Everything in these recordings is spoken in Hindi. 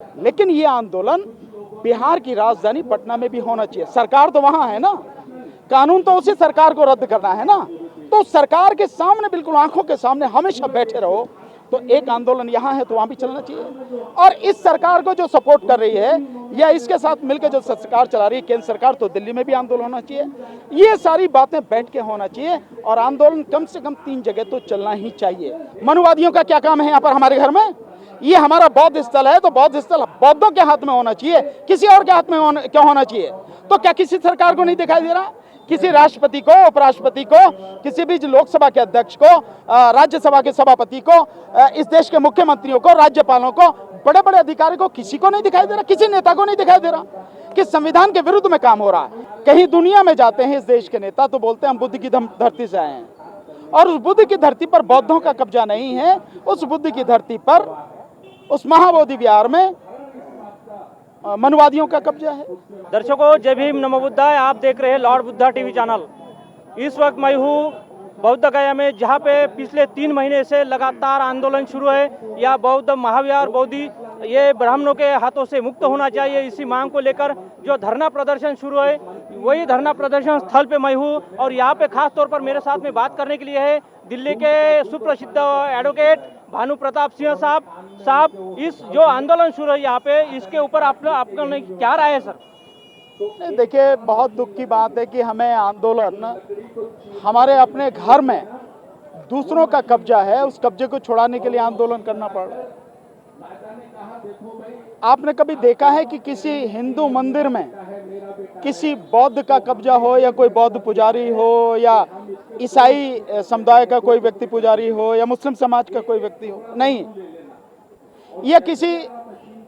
लेकिन ये आंदोलन बिहार की राजधानी पटना में भी होना चाहिए। सरकार तो वहां है ना, कानून तो उसी सरकार को रद्द करना है ना। तो सरकार के सामने, बिल्कुल आंखों के सामने हमेशा बैठे रहो। तो एक आंदोलन यहाँ है तो वहां भी चलना चाहिए। और इस सरकार को जो सपोर्ट कर रही है या इसके साथ मिलकर जो सरकार चला रही है केंद्र सरकार, तो दिल्ली में भी आंदोलन होना चाहिए। ये सारी बातें बैठ के होना चाहिए और आंदोलन कम से कम 3 जगह तो चलना ही चाहिए। मनुवादियों का क्या काम है यहाँ पर हमारे घर में? ये हमारा बौद्ध स्थल है तो बौद्ध स्थल बौद्धों के हाथ में होना चाहिए, किसी और के हाथ में क्यों होना चाहिए? तो क्या किसी सरकार को नहीं दिखाई दे रहा? किसी राष्ट्रपति को, उपराष्ट्रपति को, किसी भी लोकसभा के अध्यक्ष को, राज्यसभा के सभापति को, इस देश के मुख्यमंत्रियों को, राज्यपालों को, बड़े बड़े अधिकारी को, किसी को नहीं दिखाई दे रहा? किसी नेता को नहीं दिखाई दे रहा कि संविधान के विरुद्ध में काम हो रहा है? कहीं दुनिया में जाते हैं इस देश के नेता तो बोलते हैं हम बुद्ध की धरती से आए हैं, और उस बुद्ध की धरती पर बौद्धों का कब्जा नहीं है। उस बुद्ध की धरती पर, उस महाबोधि विहार में मनुवादियों का कब्जा है। दर्शकों, जय भीम, नमो बुद्धाय। आप देख रहे हैं लॉर्ड बुद्धा टीवी चैनल। इस वक्त मैं हूँ बौद्ध गया में, जहाँ पे पिछले 3 महीने से लगातार आंदोलन शुरू है। यह बौद्ध महाविहार बोधि ये ब्राह्मणों के हाथों से मुक्त होना चाहिए, इसी मांग को लेकर जो धरना प्रदर्शन शुरू है, वही धरना प्रदर्शन स्थल पे मैं हूँ। और यहाँ पे खास तौर पर मेरे साथ में बात करने के लिए है दिल्ली के सुप्रसिद्ध एडवोकेट भानु प्रताप सिंह साहब। इस जो आंदोलन शुरू है यहाँ पे, इसके ऊपर आपका क्या राय है सर? देखिए, बहुत दुख की बात है कि हमें आंदोलन, हमारे अपने घर में दूसरों का कब्जा है, उस कब्जे को छुड़ाने के लिए आंदोलन करना पड़ रहा है। आपने कभी देखा है कि किसी हिंदू मंदिर में किसी बौद्ध का कब्जा हो, या कोई बौद्ध पुजारी हो, या ईसाई समुदाय का कोई व्यक्ति पुजारी हो, या मुस्लिम समाज का कोई व्यक्ति हो? नहीं। या किसी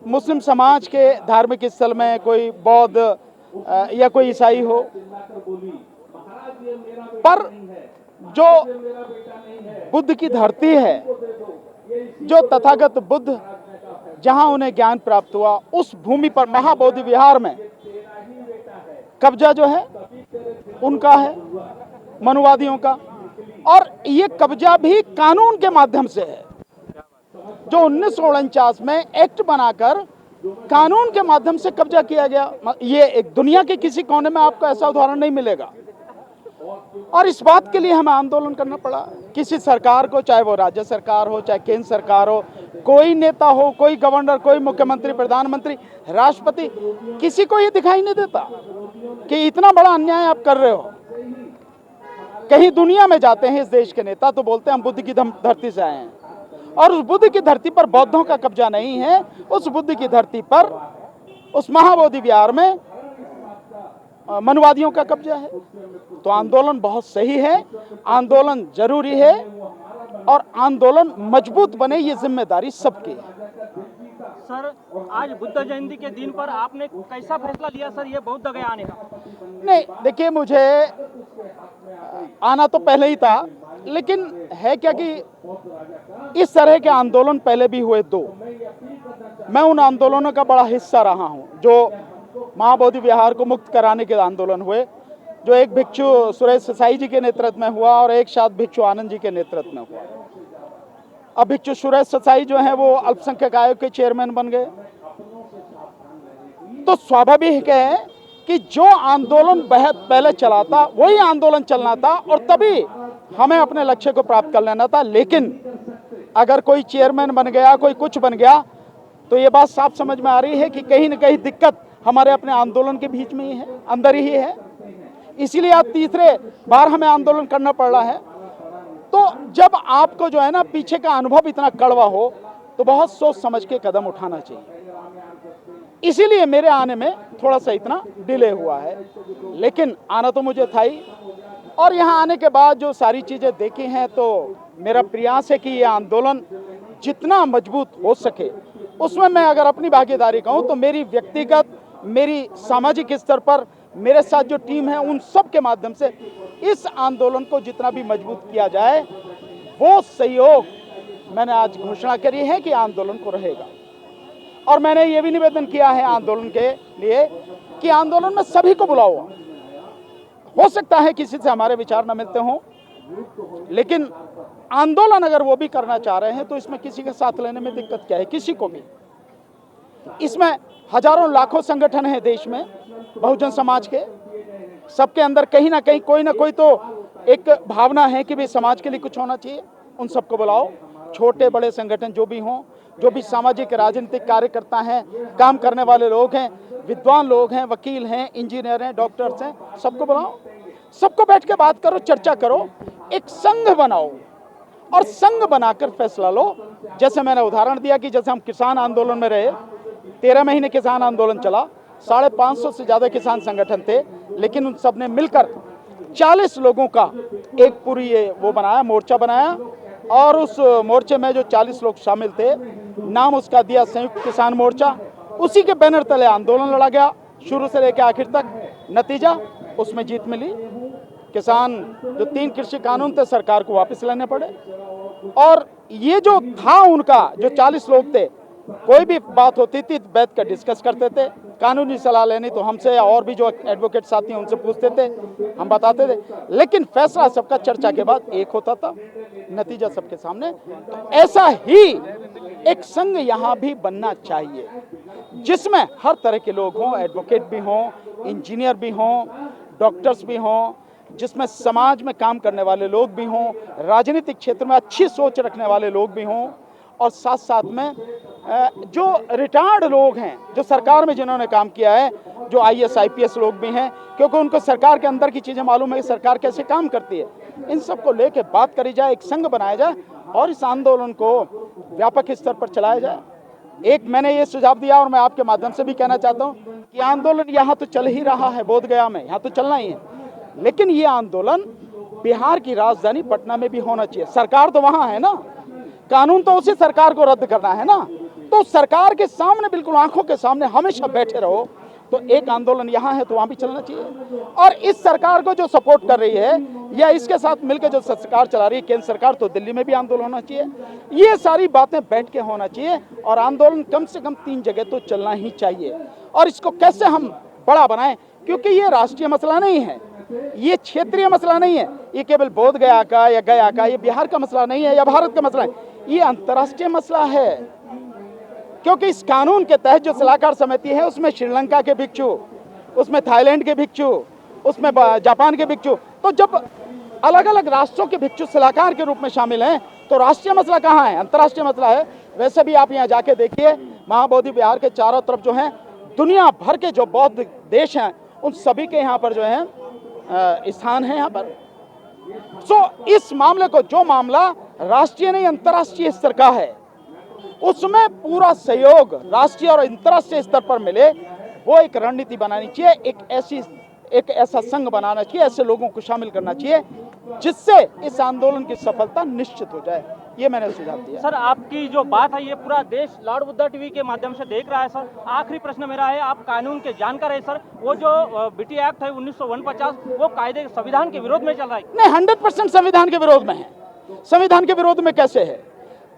मुस्लिम समाज के धार्मिक स्थल में कोई बौद्ध या कोई ईसाई हो। पर जो बुद्ध की धरती है, जो तथागत बुद्ध जहां उन्हें ज्ञान प्राप्त हुआ, उस भूमि पर महाबोधि विहार में कब्जा जो है उनका है, मनुवादियों का। और ये कब्जा भी कानून के माध्यम से है, जो 1949 में एक्ट बनाकर कानून के माध्यम से कब्जा किया गया। ये एक दुनिया के किसी कोने में आपको ऐसा उदाहरण नहीं मिलेगा। और इस बात के लिए हमें आंदोलन करना पड़ा। किसी सरकार को, चाहे वो राज्य सरकार हो, चाहे केंद्र सरकार हो, कोई नेता हो, कोई गवर्नर, कोई मुख्यमंत्री, प्रधानमंत्री, राष्ट्रपति, किसी को ये दिखाई नहीं देता कि इतना बड़ा अन्याय आप कर रहे हो। कहीं दुनिया में जाते हैं इस देश के नेता तो बोलते हैं हम बुद्ध की धरती से आए हैं, और उस बुद्ध की धरती पर बौद्धों का कब्जा नहीं है। उस बुद्ध की धरती पर, उस महाबोधि विहार में मनुवादियों का कब्जा है। तो आंदोलन बहुत सही है, आंदोलन जरूरी है, और आंदोलन मजबूत बने, ये जिम्मेदारी सबकी है। सर, आज बुद्ध जयंती के दिन पर आपने कैसा फैसला लिया सर, ये बौद्ध गया आने का? नहीं, देखिए, मुझे आना तो पहले ही था, लेकिन है क्या कि इस तरह के आंदोलन पहले भी हुए 2। मैं उन आंदोलनों का बड़ा हिस्सा रहा हूं, जो महाबोधि विहार को मुक्त कराने के आंदोलन हुए, जो एक भिक्षु सुरेश ससाई जी के नेतृत्व में हुआ और एक साथ भिक्षु आनंद जी के नेतृत्व में हुआ। अब भिक्षु सुरेश ससाई जो है वो अल्पसंख्यक आयोग के चेयरमैन बन गए। तो स्वाभाविक है कि जो आंदोलन बहुत पहले चला था वही आंदोलन चलना था, और तभी हमें अपने लक्ष्य को प्राप्त कर लेना था। लेकिन अगर कोई चेयरमैन बन गया, कोई कुछ बन गया, तो ये बात साफ समझ में आ रही है कि कहीं न कहीं दिक्कत हमारे अपने आंदोलन के बीच में ही है, अंदर ही है। इसीलिए आज तीसरे बार हमें आंदोलन करना पड़ रहा है। तो जब आपको जो है ना पीछे का अनुभव इतना कड़वा हो, तो बहुत सोच समझ के कदम उठाना चाहिए। इसीलिए मेरे आने में थोड़ा सा इतना डिले हुआ है, लेकिन आना तो मुझे था ही। और यहाँ आने के बाद जो सारी चीज़ें देखी हैं, तो मेरा प्रयास है कि ये आंदोलन जितना मजबूत हो सके, उसमें मैं अगर अपनी भागीदारी कहूँ तो मेरी व्यक्तिगत, मेरी सामाजिक स्तर पर मेरे साथ जो टीम है, उन सब के माध्यम से इस आंदोलन को जितना भी मजबूत किया जाए, वो सहयोग मैंने आज घोषणा करी है कि आंदोलन को रहेगा। और मैंने ये भी निवेदन किया है आंदोलन के लिए कि आंदोलन में सभी को बुलाओ। हो सकता है किसी से हमारे विचार न मिलते हों, लेकिन आंदोलन अगर वो भी करना चाह रहे हैं तो इसमें किसी के साथ लेने में दिक्कत क्या है? किसी को भी। इसमें हजारों लाखों संगठन हैं देश में बहुजन समाज के, सबके अंदर कहीं ना कहीं कोई ना कोई तो एक भावना है कि भाई समाज के लिए कुछ होना चाहिए। उन सबको बुलाओ, छोटे बड़े संगठन जो भी हों, जो भी सामाजिक राजनीतिक कार्यकर्ता हैं, काम करने वाले लोग हैं, विद्वान लोग हैं, वकील हैं, इंजीनियर हैं, डॉक्टर्स हैं, सबको बुलाओ, सबको बैठ के बात करो, चर्चा करो, एक संघ बनाओ और संघ बनाकर फैसला लो। जैसे मैंने उदाहरण दिया कि जैसे हम किसान आंदोलन में रहे, 13 महीने किसान आंदोलन चला, 550 से ज़्यादा किसान संगठन थे, लेकिन उन सब ने मिलकर 40 लोगों का एक पूरी वो बनाया, मोर्चा बनाया, और उस मोर्चे में जो 40 लोग शामिल थे, नाम उसका दिया संयुक्त किसान मोर्चा। उसी के बैनर तले आंदोलन लड़ा गया शुरू से लेकर आखिर तक। नतीजा, उसमें जीत मिली। किसान जो 3 कृषि कानून थे सरकार को वापस लेने पड़े, और ये जो था उनका, जो 40 लोग थे, कोई भी बात होती थी बैठ कर डिस्कस करते थे, कानूनी सलाह लेनी तो हमसे या और भी जो एडवोकेट साथी हैं उनसे पूछते थे, हम बताते थे, लेकिन फैसला सबका चर्चा के बाद एक होता था, नतीजा सबके सामने। तो ऐसा ही एक संघ यहाँ भी बनना चाहिए जिसमें हर तरह के लोग हों, एडवोकेट भी हों, इंजीनियर भी हों, डॉक्टर्स भी हों, जिसमें समाज में काम करने वाले लोग भी हों, राजनीतिक क्षेत्र में अच्छी सोच रखने वाले लोग भी हों, और साथ साथ में जो रिटायर्ड लोग हैं, जो सरकार में जिन्होंने काम किया है, जो IAS IPS लोग भी हैं, क्योंकि उनको सरकार के अंदर की चीज़ें मालूम है कि सरकार कैसे काम करती है, इन सबको लेके बात करी जाए, एक संघ बनाया जाए और इस आंदोलन को व्यापक स्तर पर चलाया जाए। एक मैंने ये सुझाव दिया और मैं आपके माध्यम से भी कहना चाहता हूँ कि आंदोलन यहाँ तो चल ही रहा है, बोधगया में, यहाँ तो चलना ही है, लेकिन ये आंदोलन बिहार की राजधानी पटना में भी होना चाहिए। सरकार तो वहाँ है ना, कानून तो उसी सरकार को रद्द करना है ना, तो सरकार के सामने, बिल्कुल आंखों के सामने हमेशा बैठे रहो। तो एक आंदोलन यहाँ है तो वहाँ भी चलना चाहिए। और इस सरकार को जो सपोर्ट कर रही है या इसके साथ मिलकर जो सरकार चला रही है केंद्र सरकार, तो दिल्ली में भी आंदोलन होना चाहिए। ये सारी बातें बैठ के होना चाहिए और आंदोलन कम से कम 3 जगह तो चलना ही चाहिए। और इसको कैसे हम बड़ा बनाएं, क्योंकि ये राष्ट्रीय मसला नहीं है, ये क्षेत्रीय मसला नहीं है, ये केवल बोधगया का या गया का, ये बिहार का मसला नहीं है या भारत का मसला है, ये अंतर्राष्ट्रीय मसला है। क्योंकि इस कानून के तहत जो सलाहकार समिति है उसमें श्रीलंका के भिक्षु, उसमें थाईलैंड के भिक्षु, उसमें जापान के भिक्षु, तो जब अलग अलग राष्ट्रों के भिक्षु सलाहकार के रूप में शामिल हैं तो राष्ट्रीय मसला कहाँ है, अंतर्राष्ट्रीय मसला है। वैसे भी आप यहाँ जाके देखिए, महाबोधि विहार के चारों तरफ जो हैं दुनिया भर के जो बौद्ध देश हैं उन सभी के यहाँ पर जो है स्थान है यहाँ पर। इस मामले को, जो मामला राष्ट्रीय नहीं अंतर्राष्ट्रीय स्तर का है, उसमें पूरा सहयोग राष्ट्रीय और अंतर्राष्ट्रीय स्तर पर मिले, वो एक रणनीति बनानी चाहिए, एक ऐसा संघ बनाना चाहिए, ऐसे लोगों को शामिल करना चाहिए जिससे इस आंदोलन की सफलता निश्चित हो जाए। ये मैंने सुझाव दिया। सर, आपकी जो बात है ये पूरा देश लॉर्ड बुद्धा टीवी के माध्यम से देख रहा है। सर, आखिरी प्रश्न मेरा है, आप कानून के जानकार है सर, वो जो BT एक्ट है 1949 वो कायदे संविधान के विरोध में चल रहा है? नहीं, 100% संविधान के विरोध में है। संविधान के विरोध में कैसे है?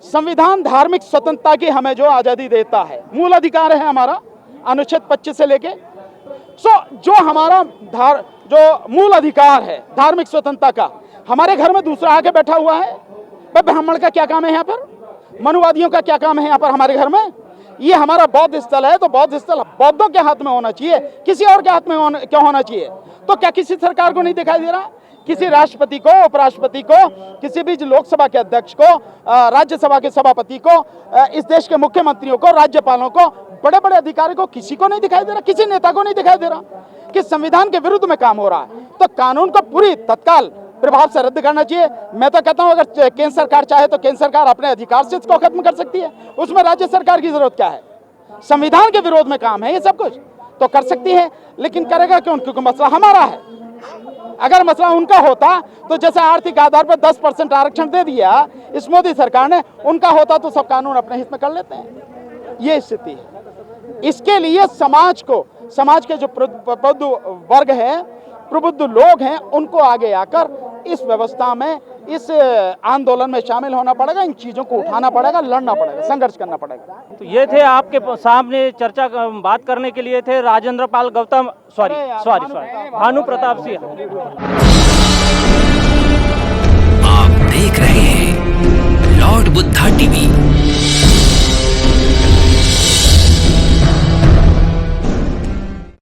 संविधान धार्मिक स्वतंत्रता की हमें जो आजादी देता है, मूल अधिकार है हमारा, अनुच्छेद 25 से लेके जो हमारा जो मूल अधिकार है धार्मिक स्वतंत्रता का, हमारे घर में दूसरा आके बैठा हुआ है। ब्राह्मण का क्या काम है यहाँ पर, मनुवादियों का क्या काम है यहाँ पर हमारे घर में? ये हमारा बौद्ध स्थल है तो बौद्ध स्थल बौद्धों के हाथ में होना चाहिए, किसी और के हाथ में क्यों होना चाहिए? तो क्या किसी सरकार को नहीं दिखाई दे रहा? किसी राष्ट्रपति को, उपराष्ट्रपति को, किसी भी लोकसभा के अध्यक्ष को, राज्यसभा के सभापति को, इस देश के मुख्यमंत्रियों को, राज्यपालों को, बड़े बड़े अधिकारी को, किसी को नहीं दिखाई दे रहा, किसी नेता को नहीं दिखाई दे रहा कि संविधान के विरुद्ध में काम हो रहा है? तो कानून को पूरी तत्काल प्रभाव से रद्द करना चाहिए। मैं तो कहता हूं अगर केंद्र सरकार चाहे तो केंद्र सरकार अपने अधिकार से इसको खत्म कर सकती है, उसमें राज्य सरकार की जरूरत क्या है? संविधान के विरोध में काम है ये सब कुछ तो कर सकती है, लेकिन करेगा क्यों? क्योंकि मसला हमारा है। अगर मसला उनका होता तो जैसे आर्थिक आधार पर 10% आरक्षण दे दिया इस मोदी सरकार ने, उनका होता तो सब कानून अपने हित में कर लेते हैं। ये स्थिति है। इसके लिए समाज के जो प्रबुद्ध वर्ग है, प्रबुद्ध लोग हैं, उनको आगे आकर इस व्यवस्था में, इस आंदोलन में शामिल होना पड़ेगा, इन चीजों को उठाना पड़ेगा, लड़ना पड़ेगा, संघर्ष करना पड़ेगा। तो ये थे आपके सामने चर्चा बात करने के लिए थे राजेंद्र पाल गौतम, भानु प्रताप सिंह। आप देख रहे हैं लॉर्ड बुद्धा टीवी।